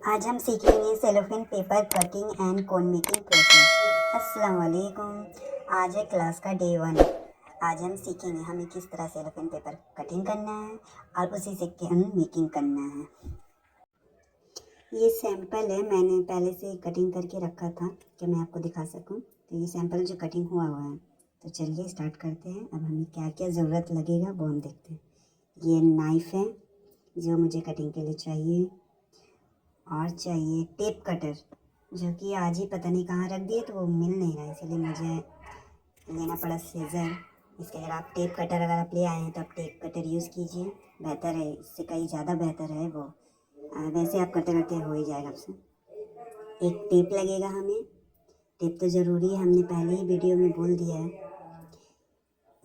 आज हम सीखेंगे cellophane paper cutting and cone making process. अस्सलाम वालेकुम। आज है क्लास का डे 1। आज हम सीखेंगे हमें किस तरह सेलोफेन पेपर कटिंग करना है और उसी से कोन मेकिंग करना है। ये सैंपल है, मैंने पहले से कटिंग करके रखा था कि मैं आपको दिखा सकूं। तो ये सैंपल जो कटिंग हुआ है। तो चलिए स्टार्ट करते हैं। अब हमें क्या क्या ज़रूरत लगेगा वो हम देखते हैं। ये नाइफ़ है जो मुझे कटिंग के लिए चाहिए, और चाहिए टेप कटर जो कि आज ही पता नहीं कहाँ रख दिए तो वो मिल नहीं रहा है, इसलिए मुझे लेना पड़ा सीज़र। इसके अगर आप टेप कटर अगर आप ले आए हैं तो आप टेप कटर यूज़ कीजिए, बेहतर है, इससे कहीं ज़्यादा बेहतर है वो। वैसे आप करते करते हो ही जाएगा आपसे। एक टेप लगेगा हमें, टेप तो ज़रूरी है, हमने पहले ही वीडियो में बोल दिया है।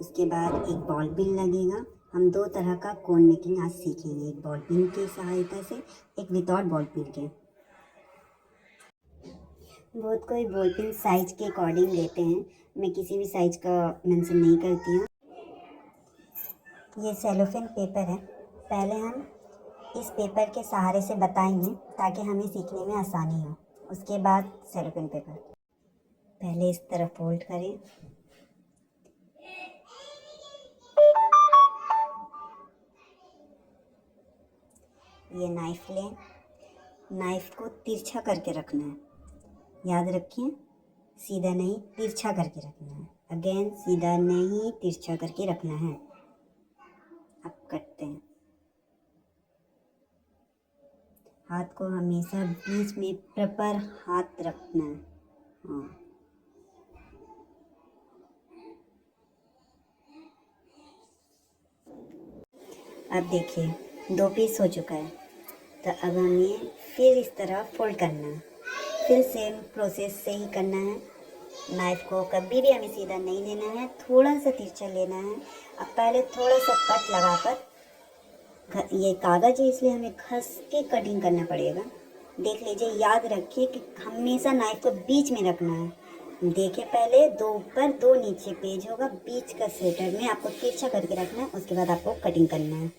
उसके बाद एक बॉल पिन लगेगा। हम दो तरह का कोन मेकिंग आज सीखेंगे, एक बॉल पिन की सहायता से, एक विदाउट बॉल पिन के। बहुत कोई बॉल पिन साइज के अकॉर्डिंग लेते हैं, मैं किसी भी साइज का मेंशन नहीं करती हूँ। ये सेलोफेन पेपर है। पहले हम इस पेपर के सहारे से बताएंगे ताकि हमें सीखने में आसानी हो। उसके बाद सेलोफेन पेपर पहले इस तरफ फोल्ड करें। ये नाइफ लें, नाइफ को तिरछा करके रखना है, याद रखिए, सीधा नहीं तिरछा करके रखना है। अगेन सीधा नहीं तिरछा करके रखना है। अब कटते हैं। हाथ को हमेशा बीच में प्रॉपर हाथ रखना है। हाँ, अब देखिए 2 पीस हो चुका है। तो अब हमें फिर इस तरह फोल्ड करना है, फिर सेम प्रोसेस से ही करना है। नाइफ को कभी भी हमें सीधा नहीं लेना है, थोड़ा सा तिरछा लेना है। अब पहले थोड़ा सा कट लगाकर, ये कागज़ है इसलिए हमें घस के कटिंग करना पड़ेगा। देख लीजिए, याद रखिए कि हमेशा नाइफ को बीच में रखना है। देखिए पहले 2 ऊपर 2 नीचे पेज होगा, बीच का सेंटर में आपको तिरछा करके रखना है। उसके बाद आपको कटिंग करना है।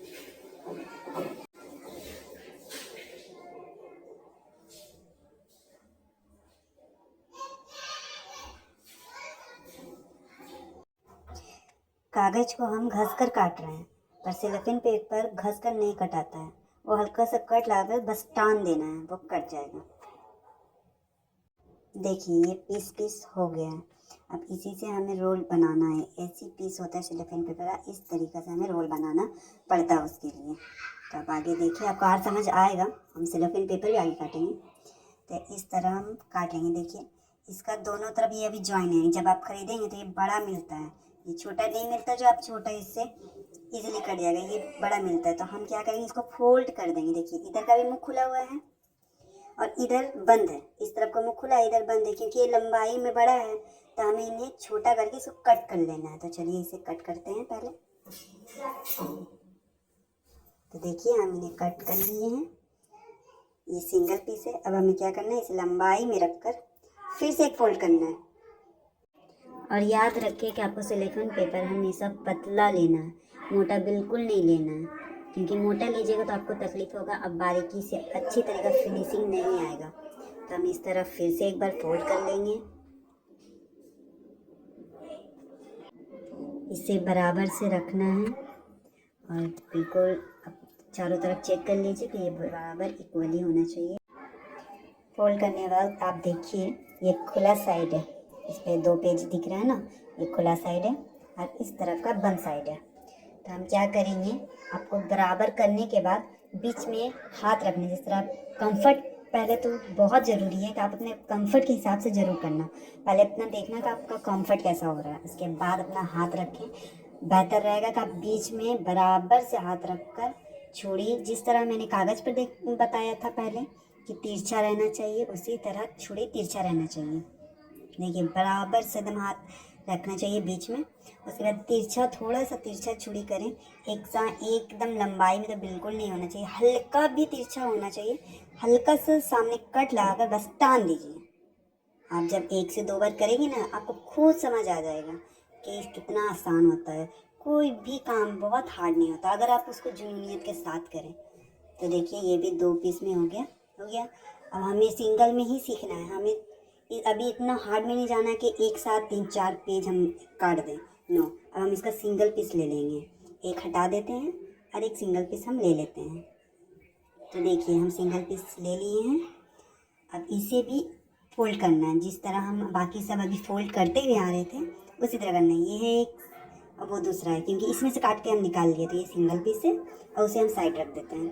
कागज़ को हम घस कर काट रहे हैं, पर सेलोफेन पेपर घस कर नहीं कटाता है। वो हल्का सा कट लगाकर बस टान देना है, वो कट जाएगा। देखिए ये पीस पीस हो गया है। अब इसी से हमें रोल बनाना है। ऐसी पीस होता है सेलोफेन पेपर का, इस तरीक़े से हमें रोल बनाना पड़ता है उसके लिए। तो अब आगे देखिए, आपको और समझ आएगा। हम सेलोफेन पेपर भी आगे काटेंगे तो इस तरह हम काट लेंगे। देखिए इसका दोनों तरफ ये अभी जॉइन है। जब आप खरीदेंगे तो ये बड़ा मिलता है, ये छोटा नहीं मिलता। जो आप छोटा इससे इजीली कट जाएगा, ये बड़ा मिलता है। तो हम क्या करेंगे, इसको फोल्ड कर देंगे। देखिए इधर का भी मुंह खुला हुआ है और इधर बंद है। इस तरफ का मुंह खुला है, इधर बंद है, क्योंकि ये लंबाई में बड़ा है। तो हमें इन्हें छोटा करके इसको कट कर लेना है। तो चलिए इसे कट करते हैं पहले। तो देखिए हम इन्हें कट कर लिए हैं। ये सिंगल पीस है। अब हमें क्या करना है, इसे लंबाई में रखकर फिर से एक फोल्ड करना है। और याद रखिए कि आपको सेलोफेन पेपर हमेशा पतला लेना है, मोटा बिल्कुल नहीं लेना है, क्योंकि मोटा लीजिएगा तो आपको तकलीफ होगा। अब बारीकी से अच्छी तरह का फिनिशिंग नहीं आएगा। तो हम इस तरह फिर से एक बार फोल्ड कर लेंगे। इसे बराबर से रखना है और बिल्कुल चारों तरफ चेक कर लीजिए कि ये बराबर इक्वली होना चाहिए। फोल्ड करने के बाद आप देखिए ये खुला साइड है, इस पर 2 पेज दिख रहा है ना, ये खुला साइड है और इस तरफ का बंद साइड है। तो हम क्या करेंगे, आपको बराबर करने के बाद बीच में हाथ रखने, जिस तरह कंफर्ट, पहले तो बहुत ज़रूरी है कि आप अपने कंफर्ट के हिसाब से ज़रूर करना। पहले अपना देखना कि आपका कंफर्ट कैसा हो रहा है, उसके बाद अपना हाथ रखें। बेहतर रहेगा कि आप बीच में बराबर से हाथ रखकर छुरी, जिस तरह मैंने कागज़ पर बताया था पहले कि तिरछा रहना चाहिए, उसी तरह छुरी तिरछा रहना चाहिए। देखिए बराबर से एकदम हाथ रखना चाहिए बीच में। उसके बाद तिरछा, थोड़ा सा तिरछा छुरी करें। एकदम लंबाई में तो बिल्कुल नहीं होना चाहिए, हल्का भी तिरछा होना चाहिए। हल्का सा सामने कट लगाकर बस टान दीजिए। आप जब 1 से 2 बार करेंगे ना, आपको खुद समझ आ जाएगा कि कितना आसान होता है। कोई भी काम बहुत हार्ड नहीं होता अगर आप उसको जुनूनियत के साथ करें। तो देखिए ये भी 2 पीस में हो गया। हो गया। अब हमें सिंगल में ही सीखना है, हमें अभी इतना हार्ड में नहीं जाना है कि एक साथ 3-4 पेज हम काट दें, नो। अब हम इसका सिंगल पीस ले लेंगे, एक हटा देते हैं और एक सिंगल पीस हम ले लेते हैं। तो देखिए हम सिंगल पीस ले लिए हैं। अब इसे भी फोल्ड करना है, जिस तरह हम बाकी सब अभी फोल्ड करते हुए आ रहे थे उसी तरह करना है। ये है एक और वो दूसरा है, क्योंकि इसमें से काट के हम निकाल लिए, तो ये सिंगल पीस है और उसे हम साइड रख देते हैं।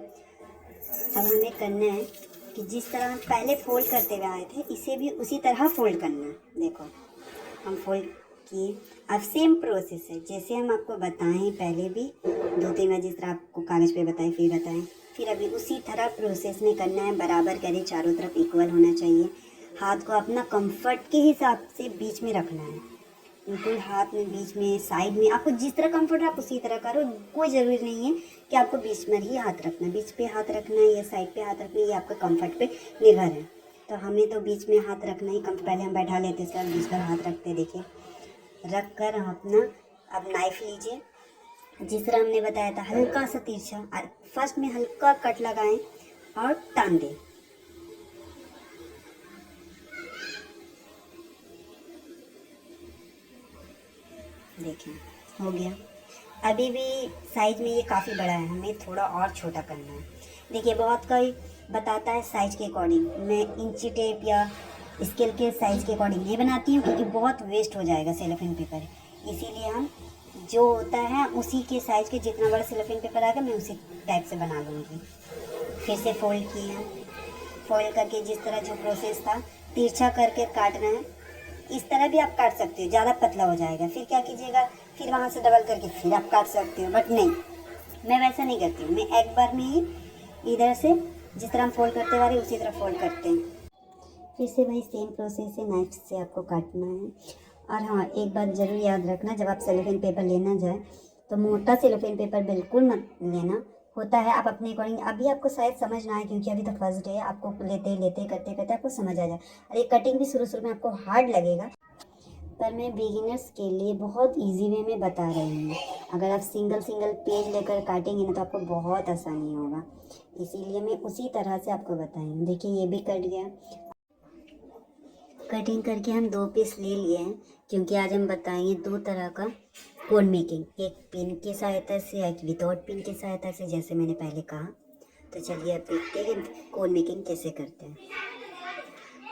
अब हमें करना है कि जिस तरह हम पहले फोल्ड करते हुए आए थे इसे भी उसी तरह फोल्ड करना है। देखो हम फोल्ड किए। अब सेम प्रोसेस है जैसे हम आपको बताएं पहले भी 2-3 बार, जिस तरह आपको कागज़ पे बताएं फिर बताएं, फिर अभी उसी तरह प्रोसेस में करना है। बराबर करें, चारों तरफ इक्वल होना चाहिए। हाथ को अपना कंफर्ट के हिसाब से बीच में रखना है, बिल्कुल हाथ में बीच में, साइड में, आपको जिस तरह कंफर्ट है आप उसी तरह करो। कोई ज़रूरी नहीं है कि आपको बीच में ही हाथ रखना है, बीच पे हाथ रखना है या साइड पे हाथ रखना है, ये आपके कंफर्ट पे निर्भर है। तो हमें तो बीच में हाथ रखना ही पहले हम बैठा लेते, इसके बाद बीच पर हाथ रखते। देखिए रख कर हम अपना अब नाइफ लीजिए, जिस तरह हमने बताया था हल्का सा तिरछा, फर्स्ट में हल्का कट लगाएं और टान दें। देखें हो गया। अभी भी साइज में ये काफ़ी बड़ा है, हमें थोड़ा और छोटा करना है। देखिए बहुत कोई बताता है साइज के अकॉर्डिंग, मैं इंची टेप या स्केल के साइज के अकॉर्डिंग नहीं बनाती हूँ, क्योंकि बहुत वेस्ट हो जाएगा सेलोफेन पेपर। इसीलिए हम जो होता है उसी के साइज के, जितना बड़ा सेलोफेन पेपर आएगा मैं उसी टाइप से बना लूँगी। फिर से फोल्ड किए हैं, फोल्ड करके जिस तरह जो प्रोसेस था तिरछा करके काटना है, इस तरह भी आप काट सकते हो। ज़्यादा पतला हो जाएगा, फिर क्या कीजिएगा, फिर वहाँ से डबल करके फिर आप काट सकते हो, बट नहीं, मैं वैसा नहीं करती हूँ। मैं एक बार में ही इधर से जिस तरह हम फोल्ड करते आ रहे उसी तरह फोल्ड करते हैं। फिर से वही सेम प्रोसेस है, नाइफ से आपको काटना है। और हाँ, एक बात ज़रूर याद रखना, जब आप सेलोफेन पेपर लेना जाए तो मोटा सेलोफेन पेपर बिल्कुल मत लेना। होता है आप अपने अकॉर्डिंग, अभी आपको शायद समझ ना आए क्योंकि अभी तो फर्स्ट डे है, आपको लेते लेते करते करते आपको समझ आ जाए। और ये कटिंग भी शुरू शुरू में आपको हार्ड लगेगा, पर मैं बिगिनर्स के लिए बहुत इजी वे में बता रही हूँ। अगर आप सिंगल सिंगल पेज लेकर काटेंगे ना तो आपको बहुत आसानी होगा, इसीलिए मैं उसी तरह से आपको बताई हूँ। देखिए ये भी कट गया। कटिंग करके हम 2 पीस ले लिए हैं, क्योंकि आज हम बताएंगे 2 तरह का कोन मेकिंग, एक पिन की सहायता से, एक विदाउट पिन की सहायता से, जैसे मैंने पहले कहा। तो चलिए अब देखते हैं कि कोन मेकिंग कैसे करते हैं।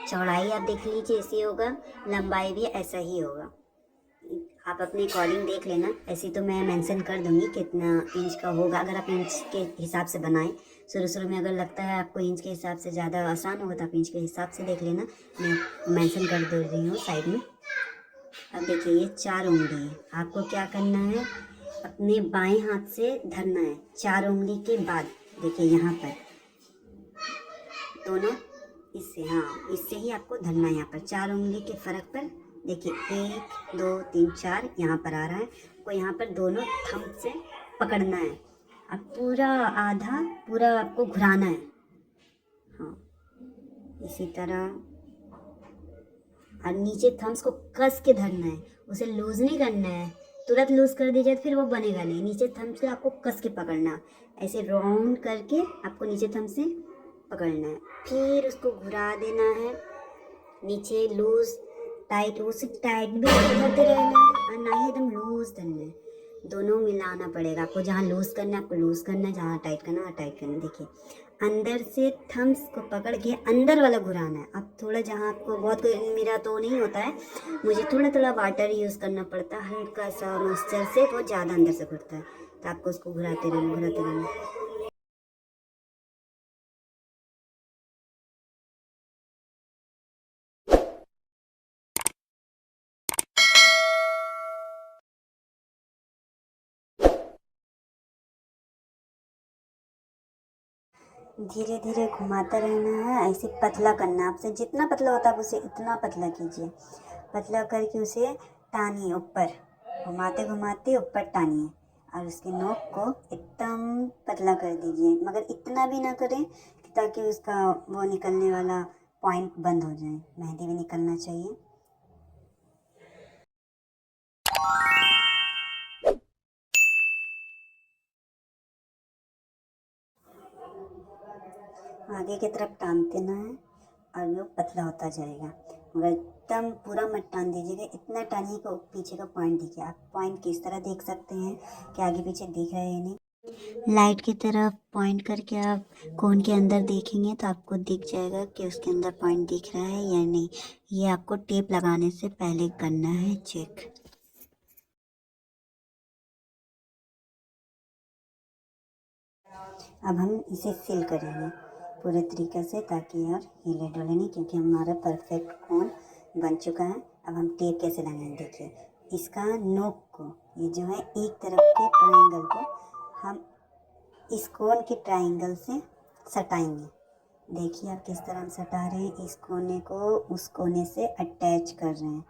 चौड़ाई आप देख लीजिए ऐसी होगा, लंबाई भी ऐसा ही होगा, आप अपने अकॉर्डिंग देख लेना। ऐसी तो मैं मेंशन कर दूंगी कितना इंच का होगा, अगर आप इंच के हिसाब से बनाएं। शुरू शुरू में अगर लगता है आपको इंच के हिसाब से ज़्यादा आसान होगा तो आप इंच के हिसाब से देख लेना, मैं मेंशन कर दे रही हूँ साइड में। अब देखिए ये 4 उंगली है, आपको क्या करना है, अपने बाएं हाथ से धरना है 4 उंगली के बाद। देखिए यहाँ पर दोनों इससे, हाँ इससे ही आपको धरना है, यहाँ पर 4 उंगली के फ़र्क पर। देखिए 1 2 3 4 यहाँ पर आ रहा है, को यहाँ पर दोनों थंब से पकड़ना है। अब पूरा आधा पूरा आपको घुराना है, हाँ इसी तरह। और नीचे थम्स को कस के धरना है, उसे लूज नहीं करना है, तुरंत लूज कर दीजिए तो फिर वो बनेगा नहीं। नीचे थम्स से आपको कस के पकड़ना, ऐसे राउंड करके आपको नीचे थम्स से पकड़ना है, फिर उसको घुरा देना है। नीचे लूज टाइट, उसे टाइट भी करते रहना है और ना ही एकदम लूज करना है, दोनों मिलाना पड़ेगा आपको। जहाँ लूज करना है आपको लूज करना है, जहाँ टाइट करना है टाइट करना है। देखिए अंदर से थम्स को पकड़ के अंदर वाला घुराना है। अब थोड़ा जहाँ आपको बहुत, मेरा तो नहीं होता है, मुझे थोड़ा थोड़ा वाटर यूज़ करना पड़ता है, हल्का सा मॉइस्चर से बहुत ज़्यादा अंदर से घुरता है, तो आपको उसको घुराते रहना। धीरे धीरे घुमाता रहना है, ऐसे पतला करना है। आपसे जितना पतला होता है आप उसे इतना पतला कीजिए, पतला करके उसे टानिए ऊपर, घुमाते घुमाते ऊपर टानिए और उसके नोक को एकदम पतला कर दीजिए, मगर इतना भी ना करें कि ताकि उसका वो निकलने वाला पॉइंट बंद हो जाए, मेहंदी भी निकलना चाहिए। आगे की तरफ टान देना है और वो पतला होता जाएगा, मगर एकदम पूरा मत टान दीजिएगा, इतना टानिए कि पीछे का पॉइंट दिखे। आप पॉइंट किस तरह देख सकते हैं कि आगे पीछे दिख रहा है या नहीं। लाइट की तरफ पॉइंट करके आप कोन के अंदर देखेंगे तो आपको दिख जाएगा कि उसके अंदर पॉइंट दिख रहा है या नहीं। ये आपको टेप लगाने से पहले करना है चेक। अब हम इसे सील करेंगे पूरे तरीके से ताकि यार हिले डुले नहीं, क्योंकि हमारा परफेक्ट कोन बन चुका है। अब हम टेप कैसे लगाएंगे, देखिए इसका नोक को, ये जो है एक तरफ के ट्रायंगल को हम इस कोन के ट्रायंगल से सटाएंगे। देखिए आप किस तरह हम सटा रहे हैं, इस कोने को उस कोने से अटैच कर रहे हैं।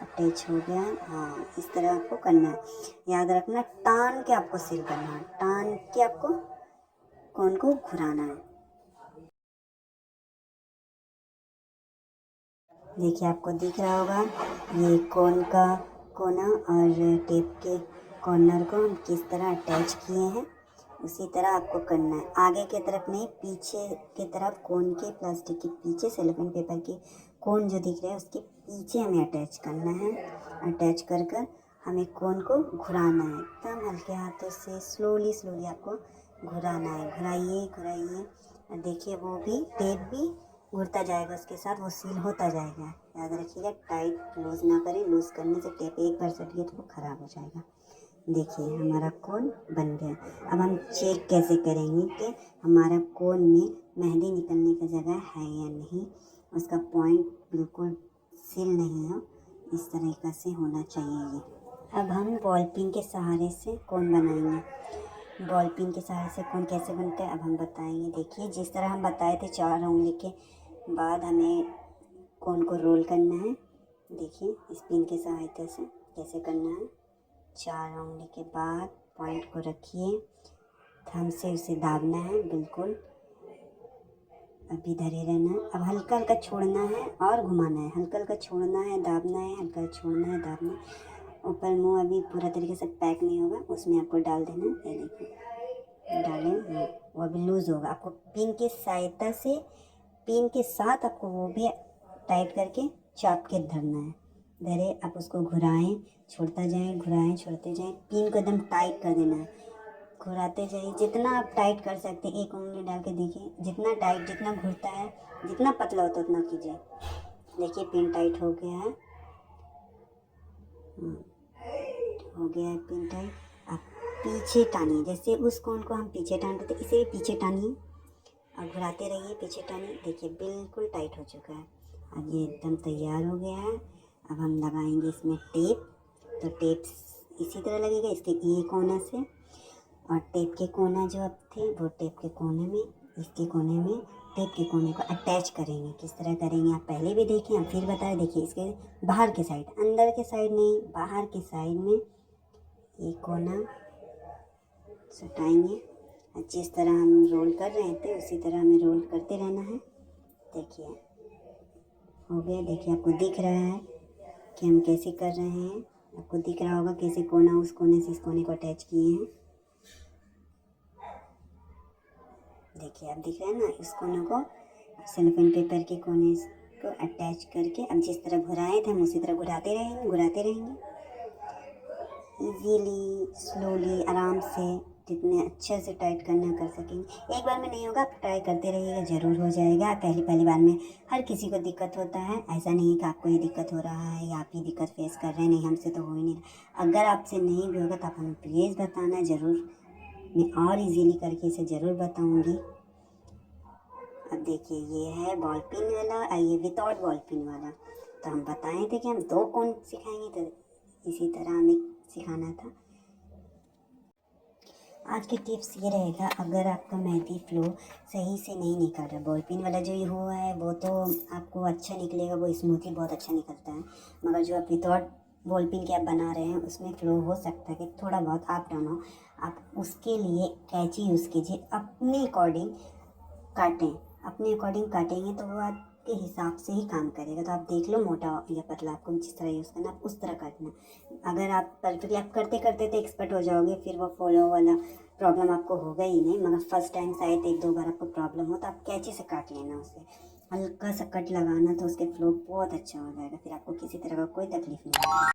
अटैच हो गया, हाँ इस तरह आपको करना है। याद रखना टान के आपको सील करना है, टान के आपको कोन को घुराना है। देखिए आपको दिख रहा होगा ये कोन का कोना और टेप के कॉर्नर को हम किस तरह अटैच किए हैं, उसी तरह आपको करना है। आगे की तरफ नहीं, पीछे की तरफ कोन के प्लास्टिक के पीछे सेलोफेन पेपर के कोन जो दिख रहा है उसके पीछे हमें अटैच करना है। अटैच कर कर हमें कोन को घुराना है, एकदम हल्के हाथों से स्लोली स्लोली आपको घुराना है। घुराइए घुराइए, और देखिए वो भी टेप भी उड़ता जाएगा, उसके साथ वो सील होता जाएगा। याद रखिएगा टाइट लूज़ ना करें, लूज़ करने से टेप एक बार सट गई तो वो ख़राब हो जाएगा। देखिए हमारा कोन बन गया। अब हम चेक कैसे करेंगे कि हमारा कोन में मेहंदी निकलने की जगह है या नहीं, उसका पॉइंट बिल्कुल सील नहीं हो, इस तरीक़े से होना चाहिए ये। अब हम बॉल पिन के सहारे से कोन बनाएंगे। बॉल पिन के सहारे से कोन कैसे बनता है अब हम बताएंगे। देखिए जिस तरह हम बताए थे 4 उंगली के बाद हमें कोन को रोल करना है। देखिए इस पिन की सहायता से कैसे करना है। 4 उंगली के बाद पॉइंट को रखिए, थंब से उसे दाबना है, बिल्कुल अभी धरे रहना। अब हल्का हल्का छोड़ना है और घुमाना है, हल्का हल्का छोड़ना है, दाबना है, हल्का छोड़ना है, दाबना है। ऊपर मुंह अभी पूरा तरीके से पैक नहीं होगा, उसमें आपको डाल देना है। ये देखिए डालें, हाँ वो अभी लूज़ होगा। आपको पिन की सहायता से, पिन के साथ आपको वो भी टाइट करके चाप के धरना है। धरे आप उसको घुराएं, छोड़ता जाएं, घुराएं, छोड़ते जाएं। पिन को एकदम टाइट कर देना है, घुराते जाइए जितना आप टाइट कर सकते हैं। एक उंगली डाल के देखिए, जितना टाइट, जितना घुरता है, जितना पतला होता है उतना कीजिए। देखिए पिन टाइट हो गया है, हो गया है पिन टाइट। आप पीछे टानिए, जैसे उस कोन को हम पीछे टानते थे इसे भी पीछे टानिए और घुराते रहिए, पीछे टानिए। देखिए बिल्कुल टाइट हो चुका है। अब ये एकदम तैयार हो गया है। अब हम लगाएंगे इसमें टेप। तो टेप इसी तरह लगेगा इसके ये कोना से, और टेप के कोना जो अब थे वो टेप के कोने में, इसके कोने में टेप के कोने को अटैच करेंगे। किस तरह करेंगे आप पहले भी देखें, हम फिर बताएं। देखिए इसके बाहर के साइड, अंदर के साइड नहीं, बाहर के साइड में ये कोना सटाएंगे। जिस तरह हम रोल कर रहे थे उसी तरह हमें रोल करते रहना है। देखिए हो गया। देखिए आपको दिख रहा है कि हम कैसे कर रहे हैं, आपको दिख रहा होगा कैसे कोना उस कोने से इस कोने को अटैच किए हैं। देखिए आप दिख रहा है ना, इस कोने को सेलोफेन पेपर के कोने को अटैच करके अब जिस तरह घुराए थे हम उसी तरह घुराते रहेंगे, घुराते रहेंगे इजीली, स्लोली, आराम से, जितने अच्छे से टाइट करना कर सकेंगे। एक बार में नहीं होगा, आप ट्राई करते रहिएगा, ज़रूर हो जाएगा। पहली बार में हर किसी को दिक्कत होता है, ऐसा नहीं है कि आपको ये दिक्कत हो रहा है या आप ये दिक्कत फेस कर रहे हैं, नहीं हमसे तो हो ही नहीं रहा। अगर आपसे नहीं भी होगा तो आप हमें प्लीज़ बताना ज़रूर, मैं और इजीली करके इसे ज़रूर बताऊँगी। अब देखिए ये है बॉल पिन वाला और ये विदाउट बॉल पिन वाला। तो हम बताए थे कि हम 2 कोन सिखाएंगे, तो इसी तरह हमें सिखाना था। आज की टिप्स ये रहेगा, अगर आपका मेहंदी फ्लो सही से नहीं निकल रहा, बॉल पिन वाला जो ये हुआ है वो तो आपको अच्छा निकलेगा, वो स्मूथली बहुत अच्छा निकलता है, मगर जो आप विदाउट बॉल पिन के आप बना रहे हैं उसमें फ्लो हो सकता है कि थोड़ा बहुत अप डाउन हो। आप उसके लिए कैंची यूज़ कीजिए, अपने अकॉर्डिंग काटें, अपने अकॉर्डिंग काटेंगे तो वो आपके हिसाब से ही काम करेगा। तो आप देख लो मोटा या पतला, आपको जिस तरह यूज़ करना आप उस तरह काटना। अगर आप परफेक्टली आप करते करते तो एक्सपर्ट हो जाओगे, फिर वो फॉलो वाला प्रॉब्लम आपको होगा ही नहीं, मगर फर्स्ट टाइम शायद 1-2 बार आपको प्रॉब्लम हो तो आप कैंची से काट लेना उसे, हल्का सा कट लगाना तो उसके फ्लो बहुत अच्छा हो जाएगा, फिर आपको किसी तरह का कोई तकलीफ नहीं होगी।